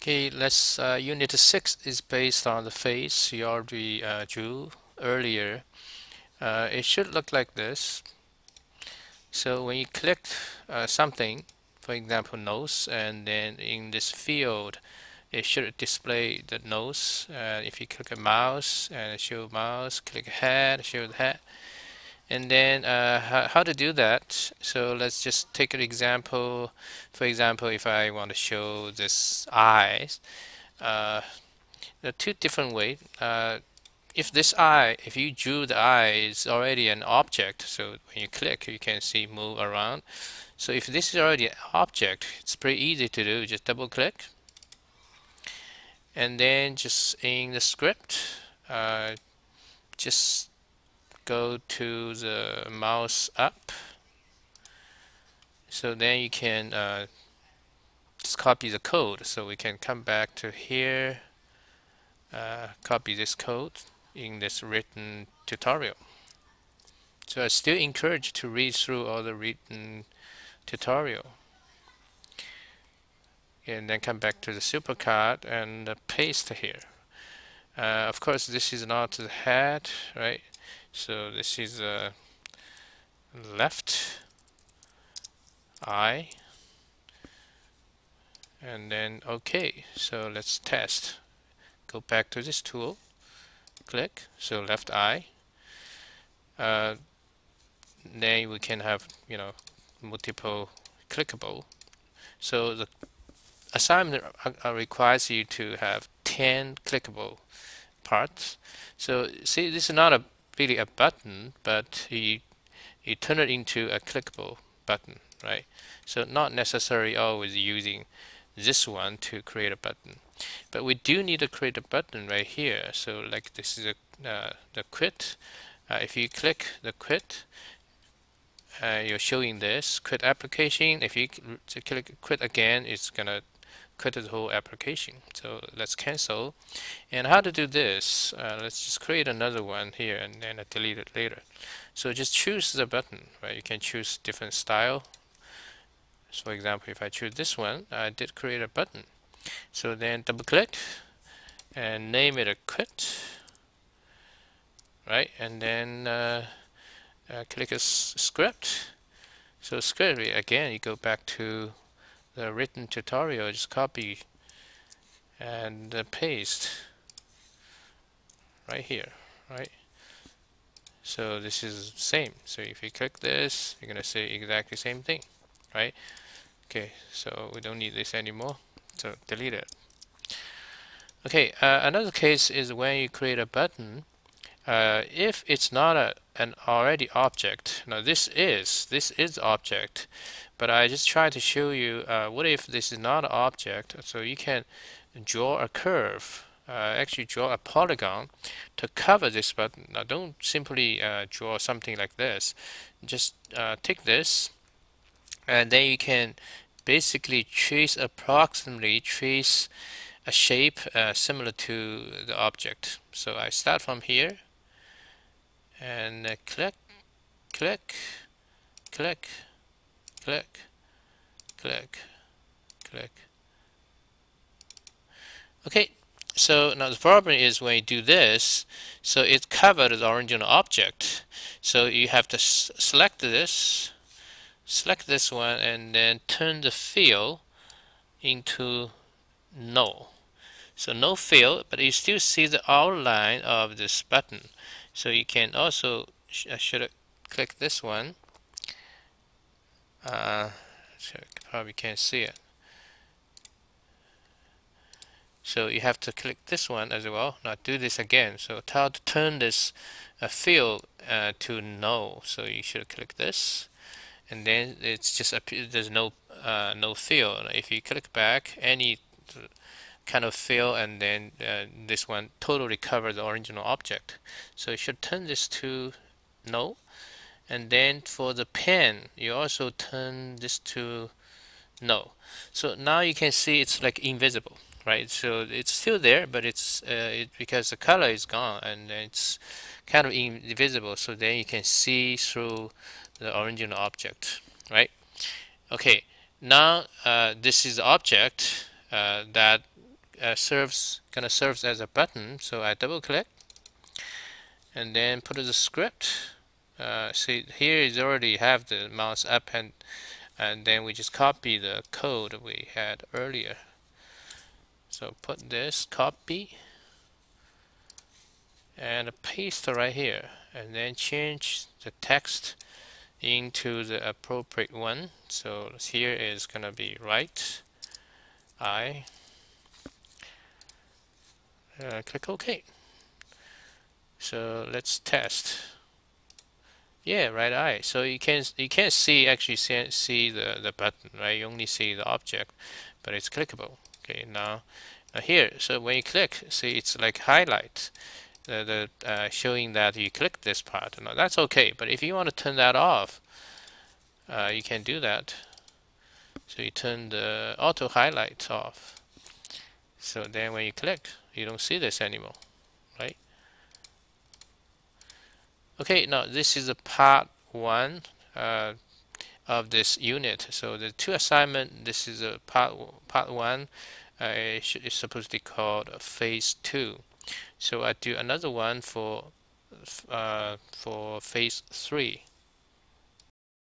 Okay, let's unit 6 is based on the face you already drew earlier. It should look like this. So when you click something, for example nose, and then in this field it should display the nose. If you click a mouse and show mouse, click head, show the head. And then how to do that? So let's just take an example. For example, if I want to show this eyes, uh, there are two different ways. If this eye, if you drew the eye, is already an object. So when you click, you can see move around. So if this is already an object, it's pretty easy to do. Just double click, and then just in the script, just go to the mouse up. So then you can just copy the code. So we can come back to here, copy this code in this written tutorial. So I still encourage to read through all the written tutorial. And then come back to the SuperCard and paste here. Of course, this is not the head, right? So this is left eye. And then OK. So let's test. Go back to this tool. Click. So left eye. Then we can have, multiple clickable. So the assignment requires you to have 10 clickable parts. So see, this is not really a button, but you turn it into a clickable button, right? So not necessarily always using this one to create a button, but we do need to create a button right here. So like this is the quit. If you click the quit, you're showing this quit application. If you click quit again, it's gonna quit the whole application. So let's cancel. And how to do this? Let's just create another one here and then delete it later. So just choose the button, right? You can choose different style. So for example, if I choose this one, I did create a button. So then double click and name it a quit, right? And then click a script. So script, again, you go back to the written tutorial, just copy and paste right here, right? So this is the same. So if you click this, you're gonna say exactly the same thing, right? Okay, so we don't need this anymore, so delete it. Okay, another case is when you create a button. If it's not an already object, now this is object, but I just try to show you what if this is not an object. So you can draw a curve, actually draw a polygon to cover this button. Now don't simply draw something like this. Just take this, and then you can basically approximately trace a shape similar to the object. So I start from here and click, click, click, click, click, click. Okay, so now the problem is when you do this, so it covered the original object. So you have to select this one, and then turn the fill into no. So no fill, but you still see the outline of this button. So you can also should click this one. So probably can't see it. So you have to click this one as well. Now do this again. So how to turn this fill to no. So you should click this, and then it's just there's no fill. If you click back, any kind of fill, and then this one totally covers the original object. So you should turn this to no, and then for the pen you also turn this to no. So now you can see it's like invisible, right? So it's still there, but it's because the color is gone and it's kind of invisible. So then you can see through the original object, right? Okay, now this is the object that gonna serve as a button. So I double click and then put the script. See, here is already have the mouse up, and then we just copy the code we had earlier. So put this copy and paste right here, and then change the text into the appropriate one. So here is gonna be right eye. Click OK. So let's test. Yeah, right eye. So you can't see the button, right? You only see the object, but it's clickable. Okay, now here. So when you click, see it's like highlight, showing that you click this part. Now that's okay. But if you want to turn that off, you can do that. So you turn the auto highlight off. So then when you click, you don't see this anymore, right? Okay, now this is a part 1 of this unit. So the 2 assignment, this is a part 1. It's supposed to be called phase 2. So I do another one for phase 3.